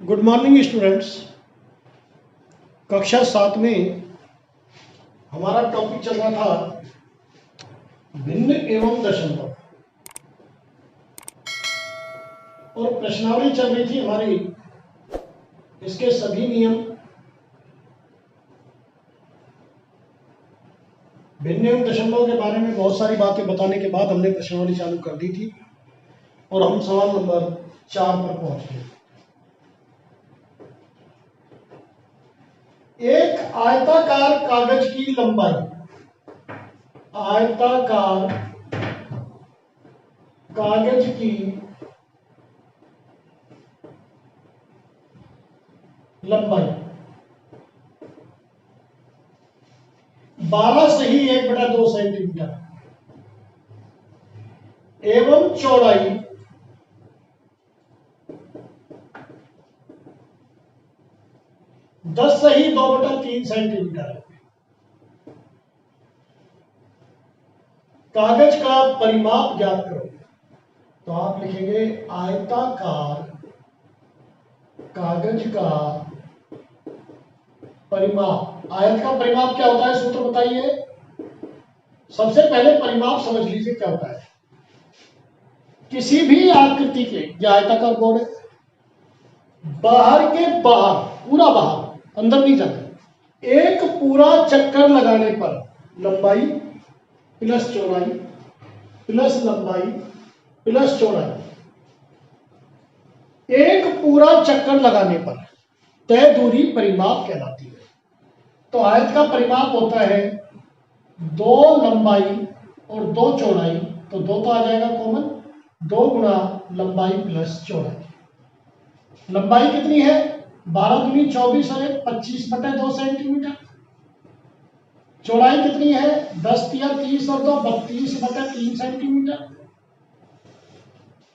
Good morning students. कक्षा 7 में हमारा टॉपिक चल रहा था भिन्न एवं दशमलव और प्रश्नावली चल रही थी हमारी। इसके सभी नियम, भिन्न एवं दशमलव के बारे में बहुत सारी बातें बताने के बाद हमने प्रश्नावली चालू कर दी थी और हम सवाल नंबर 4 पर पहुंच गए। एक आयताकार कागज की लंबाई, आयताकार कागज की लंबाई 12 सही 1/2 सेंटीमीटर एवं चौड़ाई 10 सही 2/3 सेंटीमीटर है। कागज का परिमाप ज्ञात करो। तो आप लिखेंगे आयताकार कागज का परिमाप। आयत का परिमाप क्या होता है, सूत्र बताइए। सबसे पहले परिमाप समझ लीजिए क्या होता है। किसी भी आकृति के, यह आयताकार बोर्ड है, बाहर के बाहर, पूरा बाहर, अंदर नहीं जाना, एक पूरा चक्कर लगाने पर लंबाई प्लस चौड़ाई प्लस लंबाई प्लस चौड़ाई, एक पूरा चक्कर लगाने पर तय दूरी परिमाप कहलाती है। तो आयत का परिमाप होता है 2 लंबाई और 2 चौड़ाई। तो 2 तो आ जाएगा कॉमन, 2 गुणा लंबाई प्लस चौड़ाई। लंबाई कितनी है, 12 दूनी 24 और 25/2 सेंटीमीटर। चौड़ाई कितनी है, 10 तिया 30 और 2 32/3 सेंटीमीटर।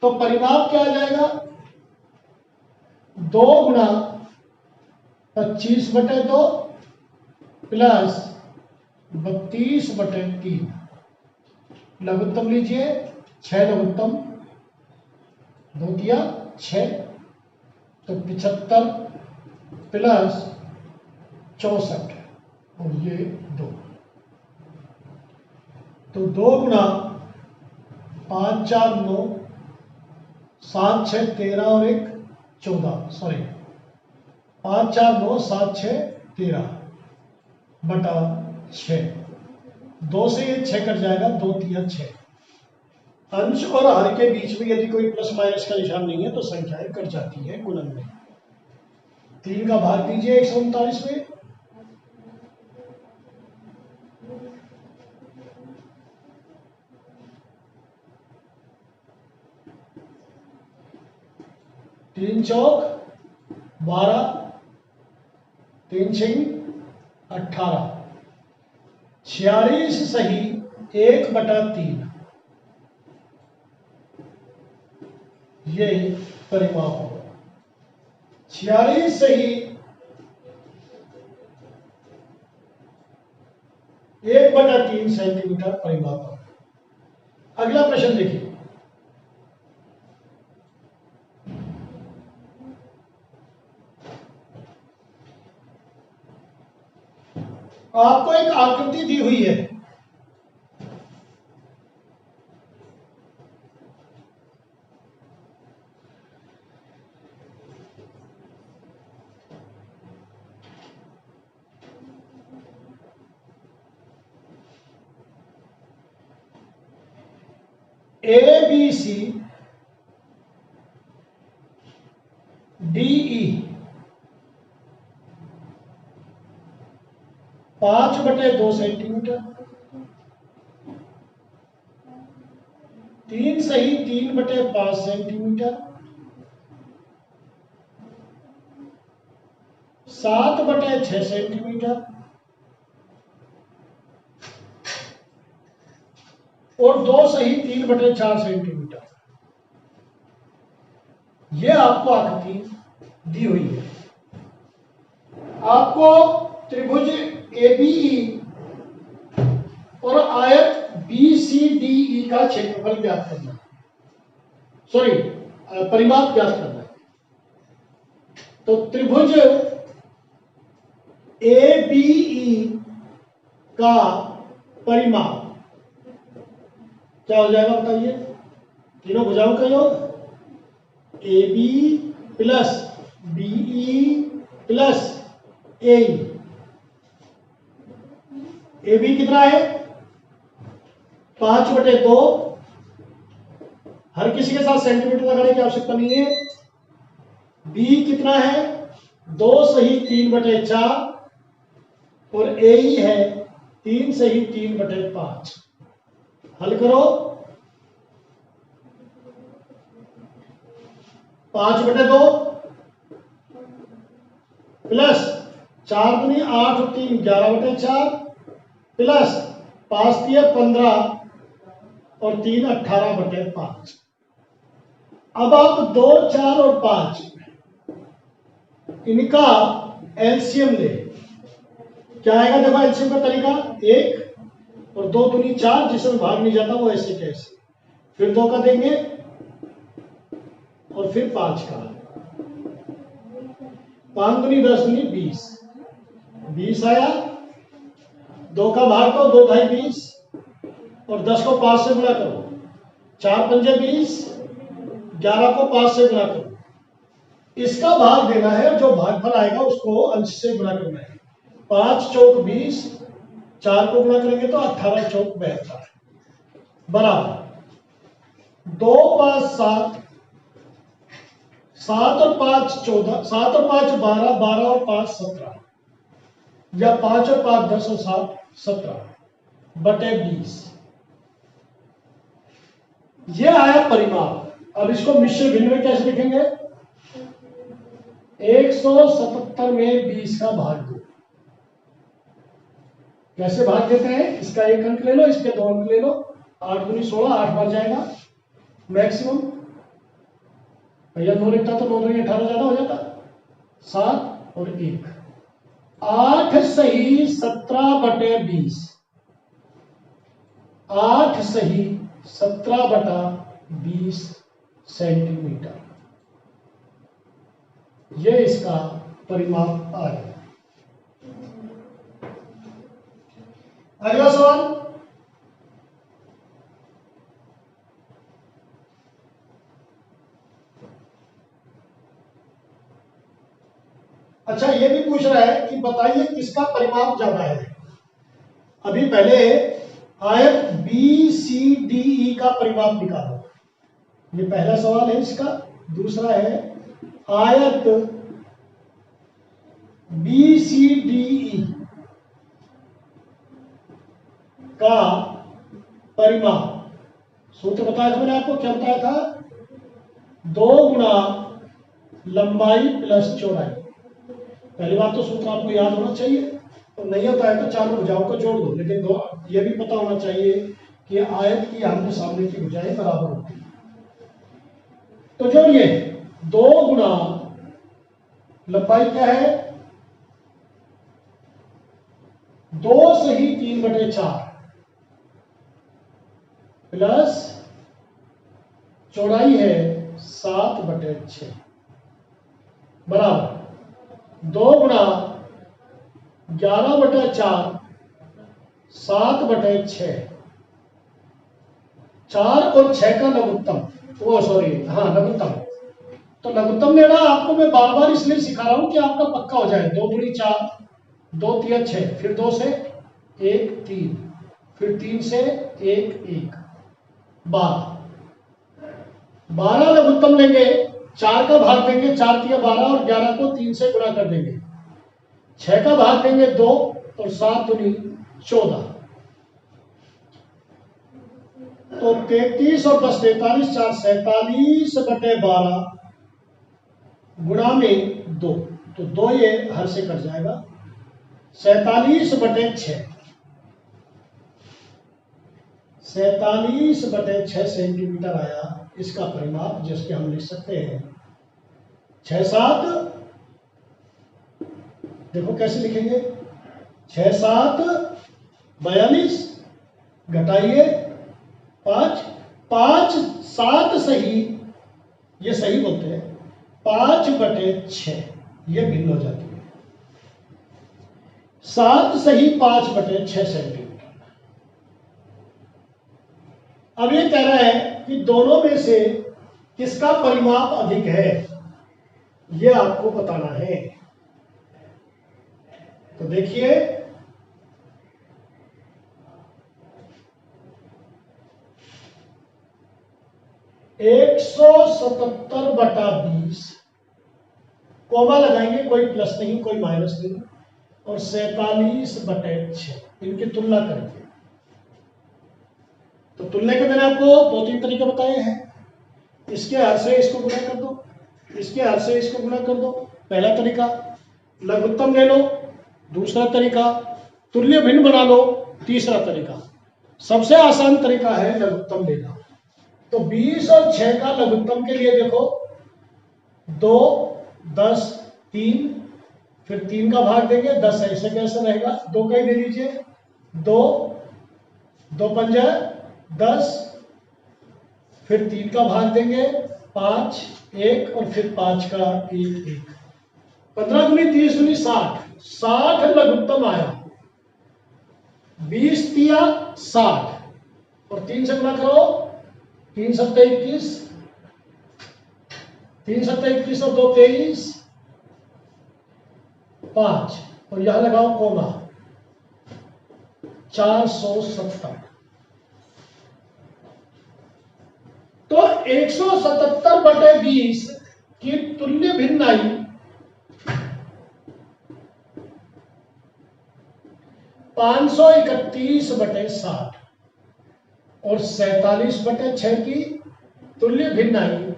तो परिमाप क्या आ जाएगा, 2 गुणा 25/2 प्लस 32/3। लघुत्तम लीजिए, 6 लघुत्तम, 2 तिया 6, तो 75 प्लस 64 और ये 2। तो 2 गुणा 5 4 9, 7 6 13 और 1 14, सॉरी 5 4 9 7 6 13 बटा 6। 2 से ये 6 कट जाएगा, 2 तिया 6। अंश और हर के बीच में यदि कोई प्लस माइनस का निशान नहीं है तो संख्याएं कट जाती है गुणन में। 3 का भाग दीजिए 139 में, तीन चौक 12, 3 छह 18, 46 सही 1/3। ये परिमाप होगा। 46 सही 1/3 सेंटीमीटर परिमाप होगा। अगला प्रश्न देखिए। आपको एक आकृति दी हुई है, ABC DE 5/2 सेंटीमीटर, 3 सही 3/5 सेंटीमीटर, 7/6 सेंटीमीटर और 2 सही 3/4 सेंटीमीटर। यह आपको आकृति दी हुई है। आपको त्रिभुज ABE और आयत BCDE का क्षेत्रफल ज्ञात करना है, सॉरी परिमाप ज्ञात करना है। तो त्रिभुज ABE का परिमाप क्या हो जाएगा बताइए? तीनों भुजाओं का योग AB plus BE plus AE। AB कितना है? 5/2। हर किसी के साथ सेंटीमीटर लगाने की आवश्यकता नहीं है। B कितना है? 2 सही 3/4 और AE है 3 सही 3/5। हल करो। 5/2 प्लस 4 दूनी 8 और 3 11/4 प्लस 5 दिए 15 और 3 18/5। अब आप 2, 4 और 5 इनका एलसीएम ले। क्या आएगा? देखो एलसीएम का तरीका 1 और 2 दूनी 4, जिसमें भाग नहीं जाता वो ऐसे कैसे, फिर 2 का देंगे और फिर 5 का। 5 दूनी 10 दूनी 20, 20 आया। 2 का भाग दो, 2 ढाई 20 और 10 को 5 से गुणा करो। 4 पंजे 20, 11 को 5 से गुणा करो। इसका भाग देना है, जो भागफल आएगा उसको अंश से गुणा करना है। 5 चौक 20, 4 को गुणा करेंगे तो 18 चौक 72 बराबर 2 5 7, 7 और 5 14, 7 और 5 12, 12 और 5 17, या 5 और 5 10 और 7 17/20। ये आया परिमाप। अब इसको मिश्र भिन्न में कैसे लिखेंगे? 177 में 20 का भाग दो। कैसे भाग देते हैं? इसका 1 अंक ले लो, इसके 2 अंक ले लो। 8 दूनी 16, 8 बार जाएगा मैक्सिमम। भैया 9 लिखता तो 9 दूनी 18 ज्यादा हो जाता। 7 और 1, 8 सही 17/20। 8 सही 17/20 सेंटीमीटर। ये इसका परिमाप आ गया। अगला सवाल। अच्छा, ये भी पूछ रहा है कि बताइए किसका परिमाप ज्यादा है। अभी पहले आयत BCDE का परिमाप निकालो। ये पहला सवाल है इसका। दूसरा है आयत BCDE का परिमाप। सूत्र बताया था मैंने आपको, क्या बताया था? 2 गुणा लंबाई प्लस चौड़ाई। पहली बात तो सूत्र आपको याद होना चाहिए, तो नहीं होता है तो चारों भुजाओं को जोड़ दो। लेकिन ये भी पता होना चाहिए कि आयत की आमने सामने की भुजाएं बराबर होती है। तो जोड़िए, 2 गुणा लंबाई क्या है? 2 सही 3/4 प्लस चौड़ाई है 7/6 बराबर 2 गुणा 11/4 7/6। 4 और 6 का लघुत्तम, वो सॉरी हाँ लघुत्तम। तो लघुत्तम लेना आपको मैं बार बार इसलिए सिखा रहा हूं कि आपका पक्का हो जाए। 2 दूनी 4, 2 तिया 6, फिर 2 से 1 3, फिर 3 से 1 1, 12 लघुत्तम लेंगे। 4 का भाग देंगे, 4 तिया 12 और 11 को 3 से गुणा कर देंगे। 6 का भाग देंगे 2 और 7 दूनी 14। तो 33 और 10 43, 4 47/12 गुणा में 2। तो 2 ये हर से कट जाएगा। 47/6, 47/6 सेंटीमीटर आया इसका परिमाप, जिसके हम लिख सकते हैं 6 7। देखो कैसे लिखेंगे? 6 7 42, घटाइए 5, 5 7 सही, ये सही बोलते हैं 5/6 ये भिन्न हो जाती है। 7 सही 5/6 सेंटीमीटर। अब ये कह रहा है कि दोनों में से किसका परिमाप अधिक है, ये आपको बताना है। तो देखिए 177/20 कोमा लगाएंगे, कोई प्लस नहीं कोई माइनस नहीं, और 47/6 इनकी तुलना करेंगे। तो तुलना के मैंने आपको 2-3 तरीके बताए हैं। इसके हर से इसको गुणा कर दो, इसके हर से इसको गुणा कर दो, पहला तरीका। लघुत्तम ले लो, दूसरा तरीका। तुल्य भिन्न बना लो, तीसरा तरीका। सबसे आसान तरीका है लघुत्तम लेना। तो 20 और 6 का लघुत्तम के लिए देखो 2, 10, 3, फिर 3 का भाग देंगे, 10 ऐसे कैसे रहेगा, 2 का ही दे दीजिए। 2, 2 पंजा 10, फिर 3 का भाग देंगे 5, 1 और फिर 5 का 1, 1। 15 दूनी 30 दूनी 60, 60 लघुत्तम आया। 20 तिया 60 और 3 से गुणा करो, 3 सत्ते 21, 3 सत्ते 21 और 2 23, 5 और यहां लगाओ कोमा, 470। तो 177/20 की तुल्य भिन्न आई 531/60 और 47/6 की तुल्य भिन्न आई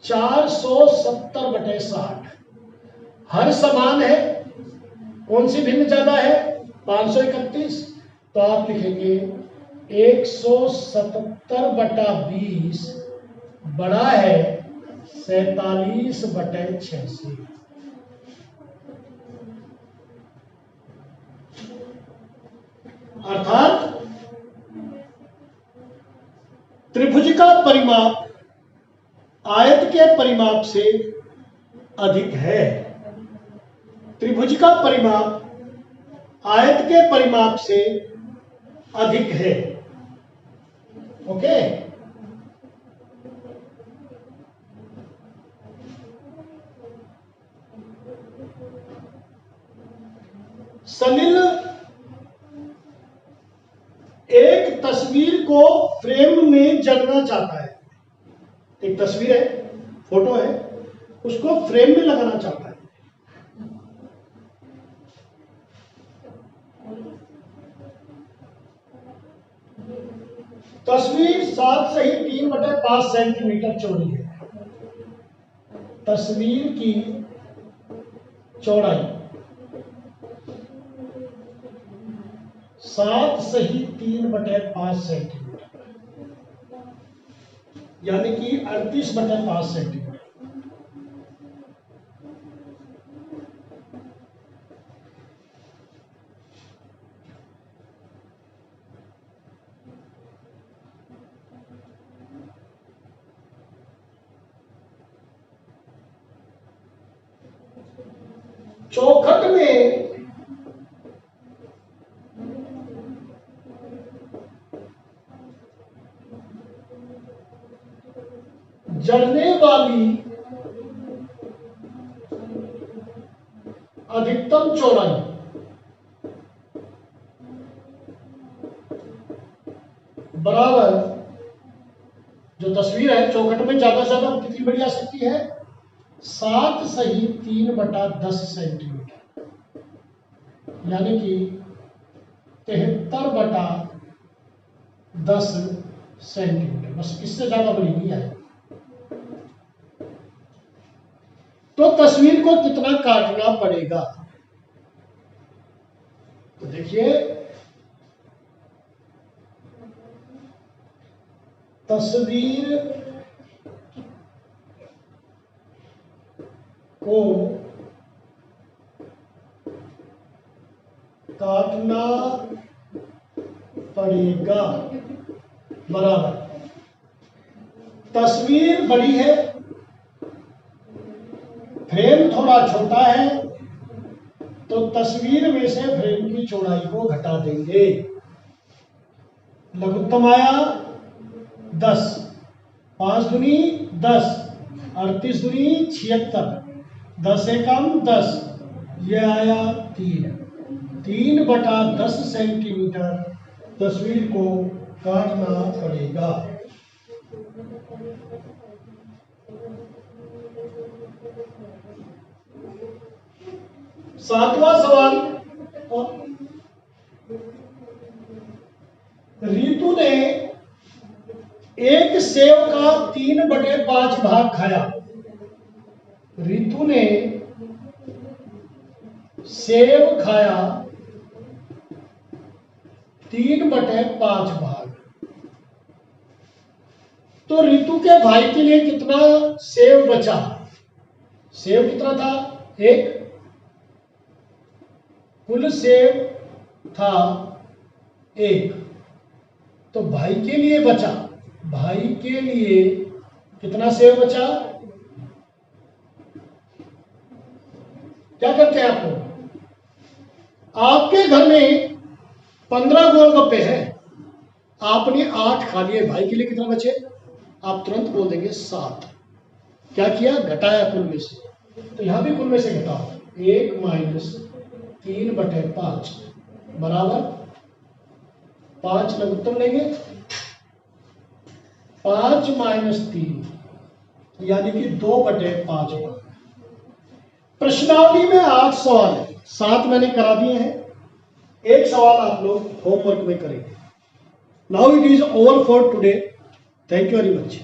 470/60। हर समान है, कौन सी भिन्न ज्यादा है, 531। तो आप लिखेंगे 177/20 बड़ा है 47/6 से। अर्थात त्रिभुज का परिमाप आयत के परिमाप से अधिक है। त्रिभुज का परिमाप आयत के परिमाप से अधिक है। ओके, सलिल एक तस्वीर को फ्रेम में जड़ना चाहता है। एक तस्वीर है, फोटो है, उसको फ्रेम में लगाना चाहता है। तस्वीर 7 सही 3/5 सेंटीमीटर चौड़ी है। तस्वीर की चौड़ाई 7 सही 3/5 सेंटीमीटर, यानी कि 38/5 सेंटीमीटर। चौखट में जड़ने वाली अधिकतम चौड़ाई बराबर, जो तस्वीर है चौखट में ज्यादा से ज्यादा कितनी बड़ी आ सकती है, 7 सही 3/10 सेंटीमीटर, यानी कि 73/10 सेंटीमीटर। बस इससे ज्यादा बड़ी नहीं है। तो तस्वीर को कितना काटना पड़ेगा, तो देखिए तस्वीर को काटना पड़ेगा बराबर, तस्वीर बड़ी है, फ्रेम थोड़ा छोटा है तो तस्वीर में से फ्रेम की चौड़ाई को घटा देंगे। लघुत्तम आया 10, 5 दूनी 10, 38 दूनी 76, 10 से कम 10, ये आया 3/10 सेंटीमीटर तस्वीर को काटना पड़ेगा। सातवां सवाल, रितु ने एक सेव का 3/5 भाग खाया। रितु ने सेव खाया 3/5 भाग। तो रितु के भाई के लिए कितना सेव बचा? सेव कितना था? 1। कुल सेव था 1, तो भाई के लिए बचा। भाई के लिए कितना सेव बचा? क्या करते हैं आप लोग? आपके घर में 15 गोलगप्पे हैं, आपने 8 खा लिए, भाई के लिए कितना बचे? आप तुरंत बोल देंगे 7। क्या किया? घटाया कुल में से। तो यहां भी कुल में से घटाओ। 1 माइनस 3/5 बराबर 5 लघुत्तम लेंगे, 5 माइनस 3 यानी कि 2/5। प्रश्नावली में 8 सवाल है, 7 मैंने करा दिए हैं, 1 सवाल आप लोग होमवर्क में करेंगे। Now it is over for today. Thank you very much.